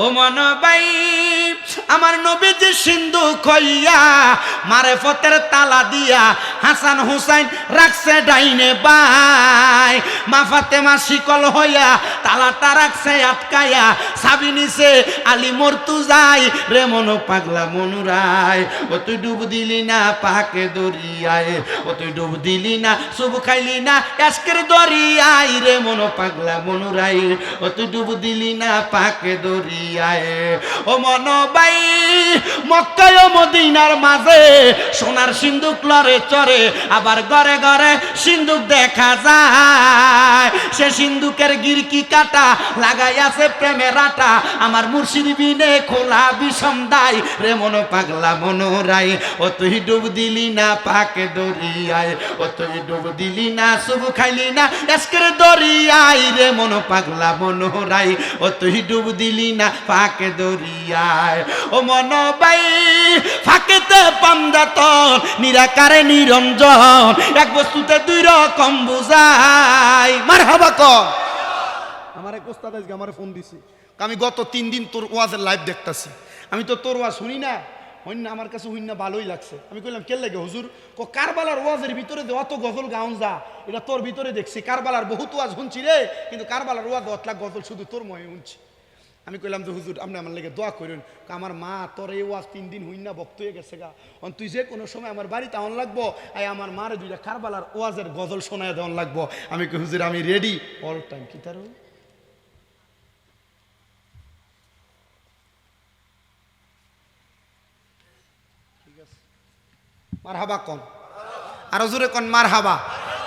ও মনবাই আমার নবীজি সিন্ধু খইয়া মারেফতের তালা দিয়া হাসান হুসাইন রাখছে ডাইনে বাই, মা ফাতেমা শিকল হইয়া তালাটা রাখছে আটকায়া, সাবি নিছে আলী মর্তুজাই রে মন পাগলা মনুরায়। ও তুই ডুব দিলি না পাকে দরিয়ায়, ও তুই ডুব দিলি না শুভ খাইলি না এসকের দরিয়ায় রে মন পাগলা মনুরায়, ও তুই ডুব দিলি না পাকে দরিয়ায়। ও মনবাই মক্কায় ও মদিনার মাঝে সোনার সিন্দুক লরে চরে, আবার ঘরে ঘরে সিন্দুক দেখা যায়, সে সিন্দুকের গিরকি কাটা লাগাই আছে প্রেমের আটা, আমার মুর্শিদ বিনে খোলা বিষম দাই রে মন পাগলা মনোরাই। ও তুই ডুব দিলি না পাকে দরিয়ায়, ও তুই ডুব দিলি না শুভ খাইলি না এসকের দরিয়ায় রে মন পাগলা মনোরাই, ও তুই ডুব দিলি না পাকে দরিয়ায়। ও মনবাই ফাঁকেতে পান্দাতন নিরাকারে নিরঞ্জন, এক বস্তুতে দুই রকম বুঝাই। মারহাবা কর। আমার এক ওস্তাদ আজকে আমার ফোন দিছে, আমি গত 3 দিন তোর ওয়াজের লাইভ দেখতাছি, আমি তো তোর ওয়াজ শুনি না, হইন না আমার কাছে হইন না ভালোই লাগছে। আমি কইলাম কে লাগে হুজুর? কারবালার ওয়াজের ভিতরে যে অত গজল গাউন যা, এটা তোর ভিতরে দেখছি। কারবালার বহুত ওয়াজ শুনছি রে, কিন্তু কারবালার ওয়াজ 10 লাখ গজল শুধু তোর ময়ে শুনছি। আমি কইলাম যে হুজুর আপনি আমার লেগে দোয়া করেন, আমার মা তোর এই ওয়াজ 3 দিন হইন না বক্ত হয়ে গেছে গা, তুই যে কোনো সময় আমার বাড়িতে আন লাগবো, আমার মারে 2টা কারবালার ওয়াজের গজল শোনায় দেওয়ান লাগবো। আমি কই হুজুর আমি রেডি অল টাইম। কি তার মারহাবা কন, আরো জোরে কন মারহাবা।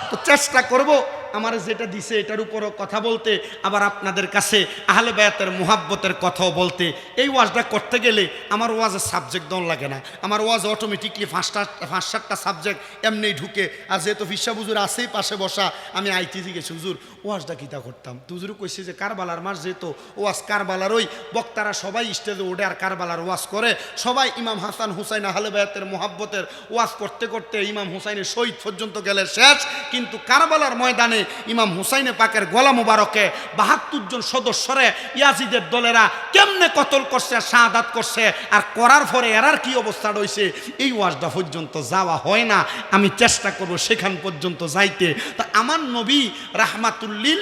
তো চেষ্টা করব আমার যেটা দিছে এটার উপরও কথা বলতে, আবার আপনাদের কাছে আহলে বায়াতের মুহাব্বতের কথাও বলতে। এই ওয়াজটা করতে গেলে আমার ওয়াজের সাবজেক্ট দন লাগে না, আমার ওয়াজ অটোমেটিকলি 5-7টা সাবজেক্ট এমনিই ঢুকে। আর যেহেতু ফিসা হুজুর আছেই পাশে বসা, আমি আইতে গেছি হুজুর ওয়াজটা কিতা করতাম। তো হুজুর কইছে যে কারবালার মাস যেহেতু ওয়াজ কারবালার, ওই বক্তারা সবাই স্টেজে ওঠে আর কারবালার ওয়াজ করে, সবাই ইমাম হাসান হুসাইন আহলে বায়াতের মুহাব্বতের ওয়াজ করতে করতে ইমাম হুসাইনের শহীদ পর্যন্ত গেলে শেষ। কিন্তু কারবালার ময়দানে ইমাম হুসাইনে পাকের গলা মুবারকে 72 জন সদস্যরে ইয়াজিদের দলেরা কেমনে কতল করছে, শাহাদাত করছে, আর করার পরে এরার কি অবস্থা রয়েছে, এই ওয়াজটা পর্যন্ত যাওয়া হয় না। আমি চেষ্টা করব সেখান পর্যন্ত যাইতে। তা আমার নবী রাহমাতুল্লিল,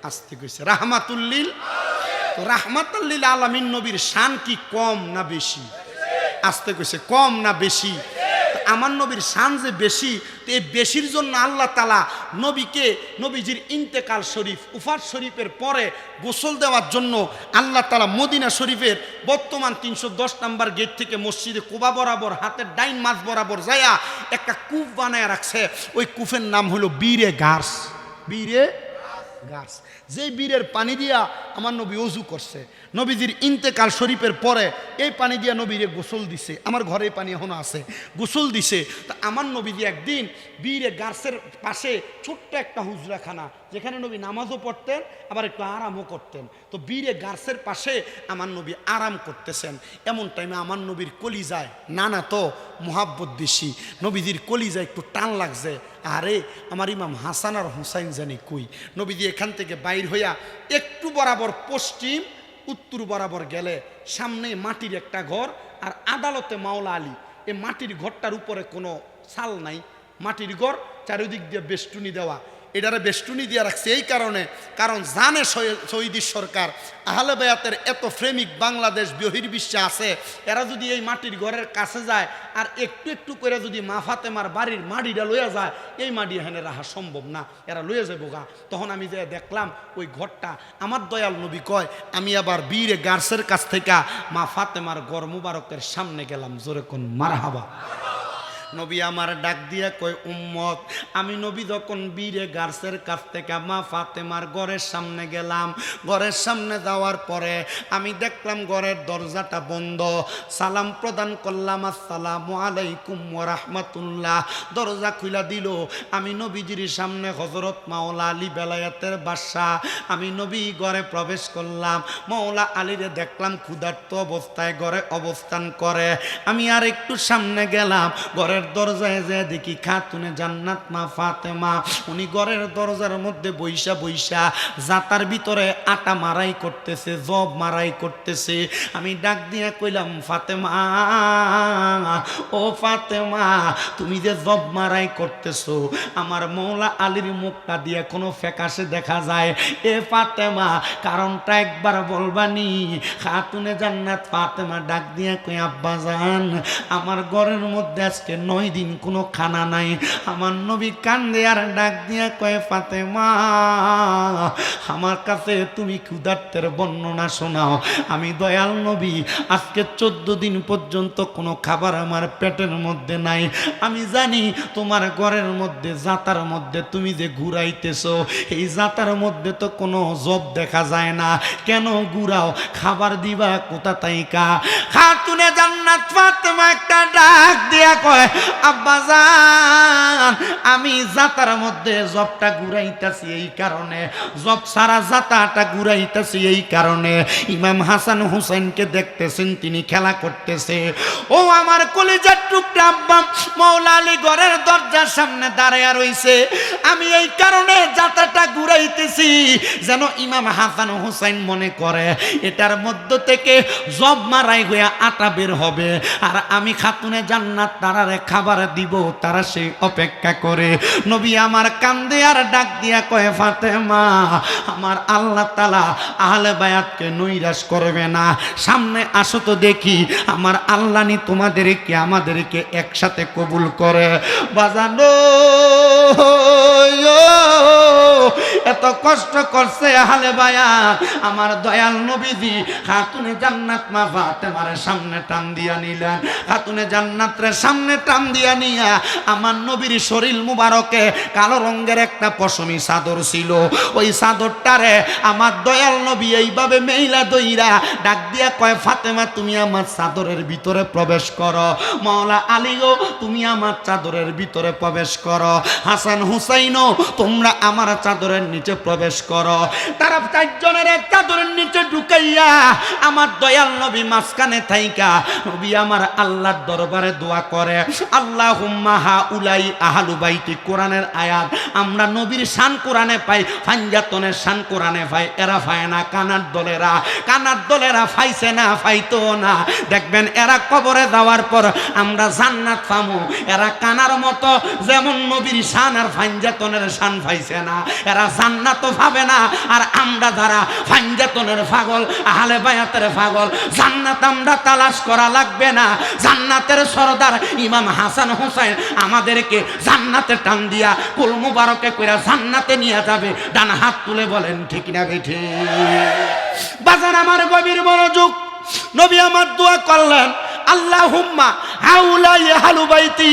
আসতে কইছে রাহমাতুল্লিল, তো রাহমাতুল্লিল আলামিন নবীর শান কি কম না বেশি? আসতে কইছে কম না বেশি? আমার নবীর শান যে বেশি, তো এই বেশির জন্য আল্লাহ তাআলা নবীকে নবীজির ইন্তেকাল শরীফ উফাত শরীফের পরে গোসল দেওয়ার জন্য আল্লাহ তাআলা মদিনা শরীফের বর্তমান 310 নম্বর গেট থেকে মসজিদে কুবা বরাবর হাতের ডাইন মাঝ বরাবর যায়া একটা কূপ বানায় রাখছে। ওই কূপের নাম হলো বীরে গার্স। বীরে গাছ, যে বীরের পানি দিয়া আমার নবী ওযু করছে। নবীজির ইন্তেকাল শরীফের পরে এই পানি দিয়া নবীরে গোসল দিছে। আমার ঘরে পানি এখনো আছে, গোসল দিছে। তা আমার নবীজি একদিন বীরে গাছের পাশে ছোট্ট একটা হুজরাখানা, যেখানে নবী নামাজও পড়তেন আবার একটু আরামও করতেন। তো বীরে গাছের পাশে আমার নবী আরাম করতেছেন। এমন টাইমে আমার নবীর কলিজায়, না না তো মুহাব্বত বেশি, নবীজির কলিজায় একটু টান লাগছে, আরে আমার ইমাম হাসান আর হুসাইন জানি কই। নবীজি এখান থেকে বাইর হইয়া একটু বরাবর পশ্চিম উত্তর বরাবর গেলে সামনে মাটির একটা ঘর, আর আদালতে মাওলা আলী। এই মাটির ঘরটার উপরে কোনো ছাল নাই, মাটির ঘর, চারিদিক দিয়ে বেষ্টনী দেওয়া। এটারে বেষ্টনী দিয়ে রাখছে এই কারণে, কারণ জানে শহীদ সরকার আহলে বায়াতের এত প্রেমিক বাংলাদেশ বহির্বিশ্বে আছে, এরা যদি এই মাটির ঘরের কাছে যায় আর একটু একটু করে যদি মা ফাতেমার বাড়ির মাটিটা লইয়া যায়, এই মাটি এখানে রাখা সম্ভব না, এরা লইয়া যাবো গা। তখন আমি যে দেখলাম ওই ঘরটা, আমার দয়াল নবী কয় আমি আবার বীরে গার্সের কাছ থেকে মা ফাতেমার গড় মুবারকের সামনে গেলাম। জোরে কোন মারহাবা। নবী আমার ডাক দিয়া কয় উম্মত, আমি নবী যখন বীরে গার্সের কাছ থেকে মা ফাতেমার ঘরের সামনে গেলাম, ঘরের সামনে যাওয়ার পরে আমি দেখলাম ঘরের দরজাটা বন্ধ। সালাম প্রদান করলাম, আসসালামু আলাইকুম ওয়া রাহমাতুল্লাহ। দরজা খুলা দিল। আমি নবীজির সামনে হযরত মাওলা আলী বেলায়েতের বাদশা, আমি নবী ঘরে প্রবেশ করলাম। মাওলা আলীরে দেখলাম ক্ষুধার্ত অবস্থায় ঘরে অবস্থান করে। আমি আর একটু সামনে গেলাম, ঘরের দরজায় যায় দেখি খাতুনে জান্নাত মা ফাতেমা উনি ঘরের দরজার মধ্যে বইসা বইসা জাতার ভিতরে আটা মারাই করতেছে, জব মারাই করতেছে। আমি ডাক দিয়া কইলাম, ফাতেমা ও ফাতেমা, তুমি যে জব মারাই করতেছো আমার মৌলা আলীর মুখটা দিয়ে কোনো ফ্যাকাশে দেখা যায়। এ ফাতেমা, কারণটা একবার বলবানি? খাতুনে জান্নাত ফাতেমা ডাক দিয়া কই, আব্বাজান আমার ঘরের মধ্যে আজকে 9 দিন কোনো খানা নাই। আমার নবী কান্দে আর ডাক দিয়া কয়, ফাতেমা আমার কাছে তুমি ক্ষুধার্তের বর্ণনা শোনাও। আমি দয়াল নবী আজকে 14 দিন পর্যন্ত কোনো খাবার আমার পেটের মধ্যে নাই। আমি জানি তোমার ঘরের মধ্যে জাতার মধ্যে তুমি যে ঘুরাইতেছো, এই জাতার মধ্যে তো কোনো জব দেখা যায় না, কেন ঘুরাও? খাবার দিবা কোথা তাইকা? খাতুনে জান্নাত ফাতেমা একটা ডাক দিয়া কয়, আব্বাজান আমি জাতার মধ্যে জবটা ঘুরাইতেছি এই কারণে, জব সারা জাতাটা ঘুরাইতেছি এই কারণে ইমাম হাসান হুসাইনকে দেখতেছেন তিনি খেলা করতেছে। ও আমার কলিজার টুকরা আব্বা, মৌলা আলী ঘরের দরজার সামনে দাঁড়ায়া রইছে। আমি এই কারণে জাতাটা ঘুরাইতেছি যেন ইমাম হাসান হুসাইন মনে করে এটার মধ্য থেকে জব মারাই হইয়া আটা বের হবে, আর আমি খাতুনে জান্নাত তারারে খাবার দিব, তারা সেই অপেক্ষা করে। নবী আমার কান্দে আর ডাক দিয়া কয়, ফাতেমা আমার আল্লাহ তাআলা আহলে বায়াতকে নৈরাশ করবে না, সামনে আসো তো দেখি আমার আল্লাহ নি তোমাদেরকে আমাদেরকে একসাথে কবুল করে। বাজানো এত কষ্ট করছে আহলে বায়াত, আমার দয়াল নবীজি খাতুনে জান্নাত মা ফাতেমার সামনে টান দিয়া নিলেন। খাতুনে জান্নাতের সামনে টান দিয়া নিয়া আমার নবীর শরীর মুবারকে কালো রঙের একটা পশমি চাদর ছিল, ওই চাদরটারে আমার দয়াল নবী এইভাবে মেইলা দইরা ডাক দিয়া কয়, ফাতেমা তুমি আমার চাদরের ভিতরে প্রবেশ করো, মাওলা আলীও তুমি আমার চাদরের ভিতরে প্রবেশ করো, হাসান হুসাইনও তোমরা আমার চাদরের নিচে প্রবেশ করো। তারা 4 জনের এক চাদরের নিচে ঢুকাইয়া আমার দয়াল নবী মাঝখানে থাইকা নবী আমার আল্লাহর দরবারে দোয়া করে, আল্লাহুম্মা হাউলাই আহলু বাইতি। কোরআনের আয়াত আমরা নবীর শান কোরআনে পাই, ফাঞ্জাতনের শান কোরআনে পাই, এরা পায় না। কানার দলেরা পাইছে না, পাইতো না। দেখবেন এরা কবরে যাওয়ার পর আমরা জান্নাত পামু, এরা কানার মতো যেমন নবীর শান আর ফাঞ্জাতনের শান পাইছে না, এরা জান্নাতও পাবে না। আর আমরা যারা ফাঞ্জাতনের পাগল, আহলে বায়াতের পাগল, জান্নাত আমরা তালাশ করা লাগবে না। জান্নাতের সরদার ইমাম হাসান হুসাইন আমাদেরকে জান্নাতে টান দিয়া কুল মুবারকে কইরা জান্নাতে নিয়ে যাবে। ডান হাত তুলে বলেন ঠিক না বেঠি? বাজার আমার গভীর মনোযোগ, নবী আমার দোয়া করলেন, আল্লাহুম্মা হাউলাই আহলু বাইতি,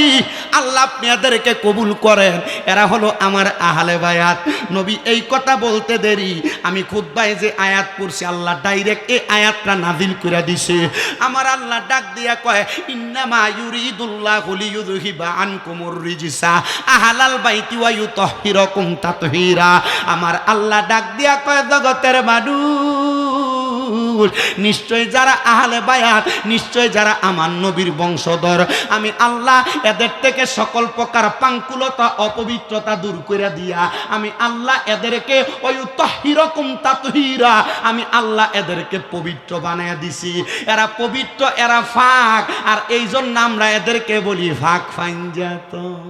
আল্লাহ আপনি এদেরকে কবুল করেন, এরা হলো আমার আহলে বায়াত। নবী এই কথা বলতে দেরি আমি খুতবায় যে আয়াত পড়ছি আল্লাহ ডাইরেক্ট এই আয়াতটা নাজিল করে দিছে। আমার আল্লাহ ডাক দিয়া কয়, ইন্নামা ইউরিদুল্লাহু লিইয়ুযহিবা আনকুমুর রিজসা আহলাল বাইতি ওয়া ইউতাহহিরাকুম তাতহীরা। আমার আল্লাহ ডাক দিয়া কয়, জগতের মানুষ, নিশ্চয় যারা আহলে বায়াত, নিশ্চয় যারা আমার নবীর বংশধর, আমি আল্লাহ এদের থেকে সকল প্রকার পাঙ্কুলতা অপবিত্রতা দূর করে দিয়া আমি আল্লাহ এদেরকে ওয়ুতাহহিরাকুম তাতহীরা, আমি আল্লাহ এদেরকে পবিত্র বানায় দিছি। এরা পবিত্র, এরা ফাক, আর এই জন্য আমরা এদেরকে বলি ফাক ফাঞ্জাতন।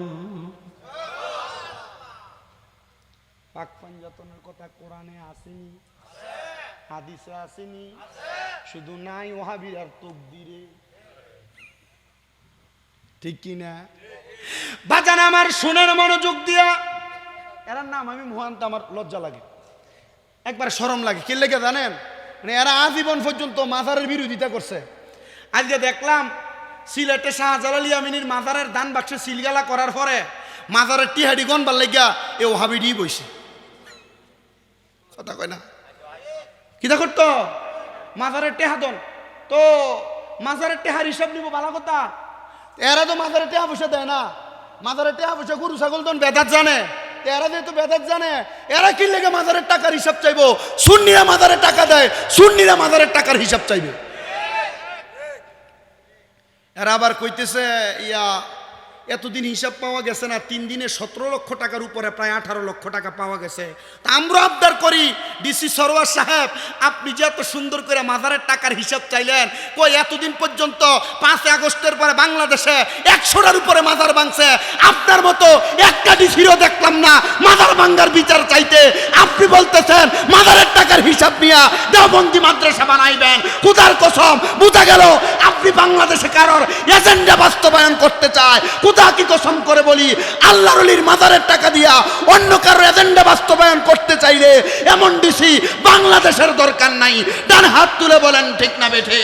ফাক ফাঞ্জাতনের কথা কোরআনে আসেনি, হাদিসে আসেনি, শুধু নাই ওহাবির আর তকদিরে, ঠিক কি না? বাজান আমার শুনের মনোযোগ দিয়া, এরার নাম আমি মহান্ত আমার লজ্জা লাগে, একবার শরম লাগে। কি লেগে জানেন? মানে এরা আজীবন পর্যন্ত মাজারের বিরোধিতা করছে। আজকে দেখলাম সিলেটে শাহজালাল ইয়ামিনীর মাজারের দান বাক্সে সিলগালা করার পরে মাজারের টিহাডি গনবার লাগিয়া এ ওহাবিডি বইছে। কথা কয় না? কিতা করতো? মাজারের টেহাদন তো, মাজারের টেহার হিসাব নিব ভালো কথা। এরা তো মাজারের টেহা পয়সা দেয় না, মাজারের টেহা পয়সা গরু ছাগল তো বেদাত জানে, এরা যেহেতু বেদাত জানে, এরা কি লেগে মাজারের টাকার হিসাব চাইবো? সুন্নিরা মাজারের টাকা দেয়, সুন্নিরা মাজারের টাকার হিসাব চাইবে। এরা আবার কইতেছে ইয়া এতদিন হিসাব পাওয়া গেছে না, 3 দিনে 17 লক্ষ টাকার উপরে প্রায় 18 লক্ষ টাকা পাওয়া গেছে। তা আমরা আবদার করি ডিসি সরওয়ার সাহেব, আপনি যে এত সুন্দর করে মাজারের টাকার হিসাব চাইলেন, কই এতদিন পর্যন্ত 5 আগস্টের পরে বাংলাদেশে 100টার উপরে মাজার ভাঙছে, আপনার মতো একটা ডিসিরও দেখলাম না মাজার ভাঙ্গার বিচার চাইতে। আপনি বলতেছেন মাজারের টাকার হিসাব নিয়ে দেওবন্দি মাদ্রাসা বানাইবেন। খোদার কসম, বোঝা গেল আপনি বাংলাদেশে কারোর এজেন্ডা বাস্তবায়ন করতে চায়। খোদা কি কসম করে বলি, আল্লাহর ওলির মাজারের টাকা দিয়া অন্য কারোর এজেন্ডা বাস্তবায়ন করতে চাইলে এমন ডিসি বাংলাদেশের দরকার নাই। ডান হাত তুলে বলেন ঠিক না বেঠে?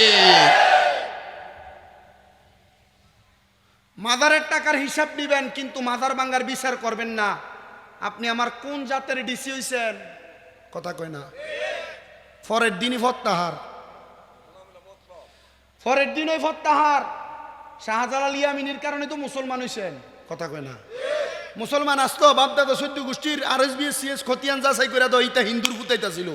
মাজারের টাকার হিসাব দিবেন কিন্তু মাজার ভাঙ্গার বিচার করবেন না। আপনি আমার কোন জাতের ডিসি হইছেন? কথা কয় না। পরের দিনই ফত্তাহার, পরের দিনই ফত্তাহার। শাহজালাল ইয়ামিনীর কারণে তো মুসলমান হইছেন। কথা কয় না। মুসলমান আসতো বাপদাদা 14 গোষ্ঠীর RSBSCS খতিয়ান যাচাই করে দাও, ইটা হিন্দুর ফুটাইতা ছিল।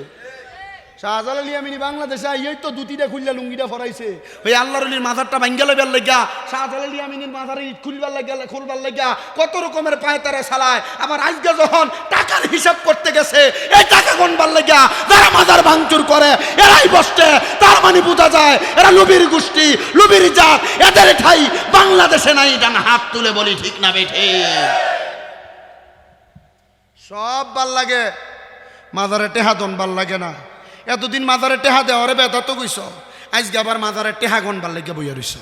শাহজালাল ইয়ামিনী বাংলাদেশে এই তো দুটিটা খুললা লুঙ্গিটা ফরাইছে, ওই আল্লাহর ওলির মাজারটা ভাঙ্গা লইবার লাগিয়া, শাহজালাল ইয়ামিনীর মাজারে ইট খুলবার লাগিয়া, খুলবার লাগিয়া কত রকমের পায়তারা চালায়। আবার আজকে যখন টাকার হিসাব করতে গেছে, এই টাকা গণবার লাগিয়া যারা মাজার ভাঙচুর করে এরাই বসছে। তার মানে বোঝা যায় এরা লুবির গোষ্ঠী, লুবির জাত। এদের ঠাই বাংলাদেশে নাই। ডান হাত তুলে বলি ঠিক না বেঠে? সব ভাল লাগে, মাজারে টেহা দন ভাল লাগে না। এতদিন মাজারে টেহা দেওয়ারে বেতা তো কইস, আজকে আবার মাজারে টেহা গনবার লেগে বইয়া রইছ।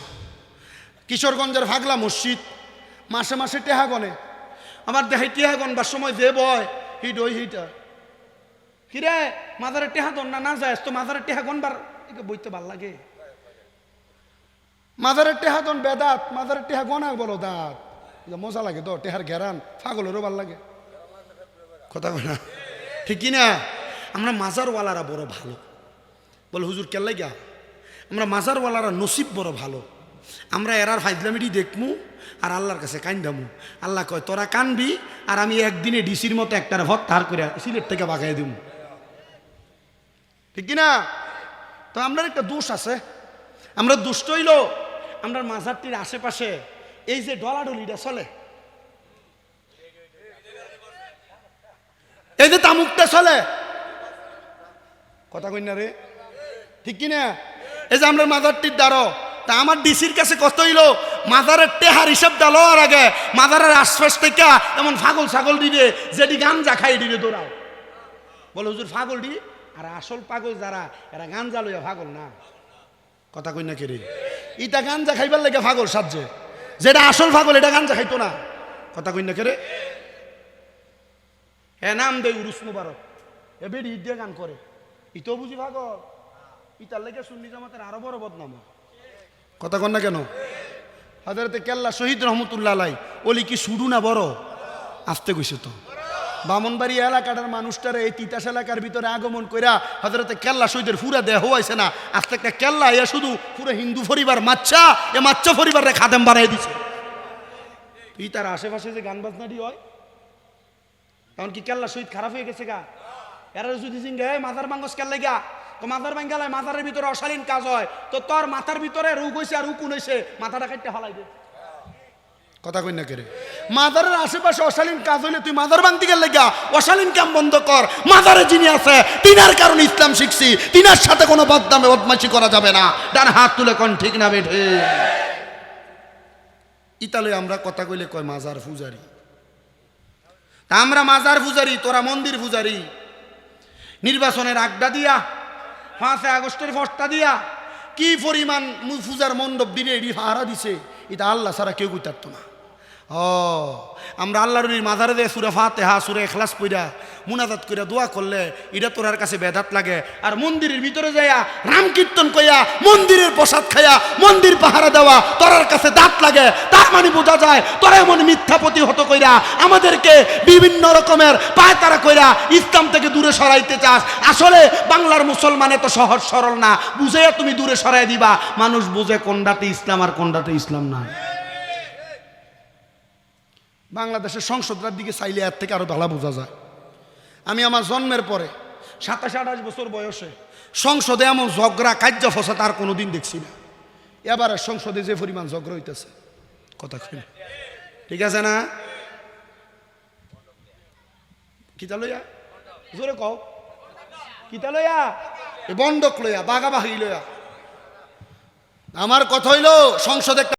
কিশোরগঞ্জের ফাগলা মসজিদ মাসে মাসে টেহা গনে। আমার দেখাই টেহা গনবার সময় যে বয় হিট ওই হিটা কিরে মাজারে টেহা দন না না যায় তো মাজারে টেহা গনবার বইতে ভাল লাগে। মাজারের টেহা দন বেদাত, মাজারের টেহা গনা বলো দাঁত, মজা লাগে তো। টেহার ঘেরান ফাগলেরও ভাল লাগে। কথা কয় না ঠিক কিনা? আমরা মাজারওয়ালারা বড় ভালো। বলে হুজুর কেল্লাই গা? আমরা মাজারওয়ালারা নসিব বড় ভালো। আমরা এরার ফাইজলামিটি দেখমু আর আল্লাহর কাছে কান্দামু। আল্লাহ কয় তোরা কানবি আর আমি একদিনে ডিসির মতো একটার ভট তার করে সিলেট থেকে বাগাই দিব। ঠিক কিনা? তো আমরা একটা দোষ আছে। আমরা দুষ্ট হইল আমরা মাজারটির আশেপাশে এই যে ডলাডলিটা চলে, এই যে তামুকটা চলে, কথা কই না রে ঠিক কিনা? এই যে আমরা মাজারটির দ্বারো, তা আমার ডিসির কাছে কত হইল মাজারের টেহার হিসাব ডালো আর আগে মাজারের আশপাশ থেকে এমন ফাগল ছাগল দিবে যেটি গাঞ্জা খাই দিবে দৌড়াও। বলে হুজুর ফাগল দি, আর আসল পাগল যারা এরা গাঞ্জা লইয়া ফাগল না। কথা কই না কে রে? ইটা গাঞ্জা খাইবার লাগে ফাগল সাজছে, যেটা আসল ফাগল এটা গাঞ্জা খাইতো না। কথা কই না কে রে? হ্যাঁ নাম দেয় উরুস মুবারক, এ বেড়ি ঈদ দিয়ে গান করে, ইতো বুঝি পাগল। ইতার লেগে সুন্নি জামাতের আরো বড় বদনাম। কথা কন না কেন? হযরতে কেল্লা শহীদ রহমতুল্লাহ আলাই ওলি কি শুরু না বড়? আসতে কইছে তো। বামনবাড়ি এলাকাটার মানুষটারে এই তিতাস এলাকার ভিতরে আগমন কইরা হযরতে কেল্লা শহীদের পুরা দেহ হয়েছে না, আস্তে একটা কেল্লা এ শুধু পুরো হিন্দু পরিবার মাচ্ছা, এ মাচ্ছা পরিবারে খাদেম বানাই দিছে। তুই তার আশেপাশে যে গান বাজনাটি হয় তখন কি কেল্লা শহীদ খারাপ হয়ে গেছে গা? এরা যদি জিঙ্গে মাথার বাঙ্গস কেল্লা গা, তো মাথার বাঙ্গালায় মাথার ভিতরে অশালীন কাজ হয়, তো তোর মাথার ভিতরে রোগ হয়েছে আর উকুন হয়েছে, মাথাটা কাটতে হালাই দে। কথা কই না কেরে? মাদারের আশেপাশে অশালীন কাজ হইলে তুই মাদার ভাঙতে গেলে গা, অশালীন কাম বন্ধ কর। মাদারে যিনি আছে তিনার কারণে ইসলাম শিখছি, তিনার সাথে কোনো বদনামে বদমাশি করা যাবে না। ডান হাত তুলে কোন ঠিক না বেঠে? ইতালে আমরা কথা কইলে কয় মাজার পূজারি। তা আমরা মাজার পূজারি, তোরা মন্দির পূজারি। নির্বাচনের আড্ডা দিয়া 5 আগস্টের ফস্তা দিয়া কি পরিমাণ পূজার মণ্ডপ দিনে এডি হারা দিছে, এটা আল্লাহ ছাড়া কেউ কইতারতো না। আমরা আল্লাহর মাজারে দিয়ে সূরা ফাতিহা সূরা ইখলাস পড়া মুনাজাত কইরা দোয়া করলে এটা তোরার কাছে বেদাত লাগে। আর মন্দিরের ভিতরে যাইয়া রাম কীর্তন কইয়া মন্দিরের প্রসাদ খাইয়া মন্দির পাহারা দেওয়া তোরার কাছে দাঁত লাগে। তার মানে বোঝা যায় তোরা এমন মিথ্যা প্রতিহত কইরা আমাদেরকে বিভিন্ন রকমের পায়তারা কইরা ইসলাম থেকে দূরে সরাইতে চাস। আসলে বাংলার মুসলমানে তো সহজ সরল না, বুঝাইয়া তুমি দূরে সরাই দিবা। মানুষ বুঝে কোনটাতে ইসলাম আর কোনটাতে ইসলাম না। বাংলাদেশের সংসদটার দিকে চাইলে এর থেকে আরো ভালো বোঝা যায়। আমি আমার জন্মের পরে 27-28 বছর বয়সে সংসদে এমন ঝগড়া কার্য ফসাদ আর কোনোদিন দেখছি না। এবারে সংসদে যে পরিমাণ ঝগড়া হইতেছে, কথা কই না ঠিক আছে না? কিতা লইয়া জোরে কও, কিতা লইয়া? বন্ডক লইয়া, বাগাবাগি লইয়া। আমার কথা হইল সংসদে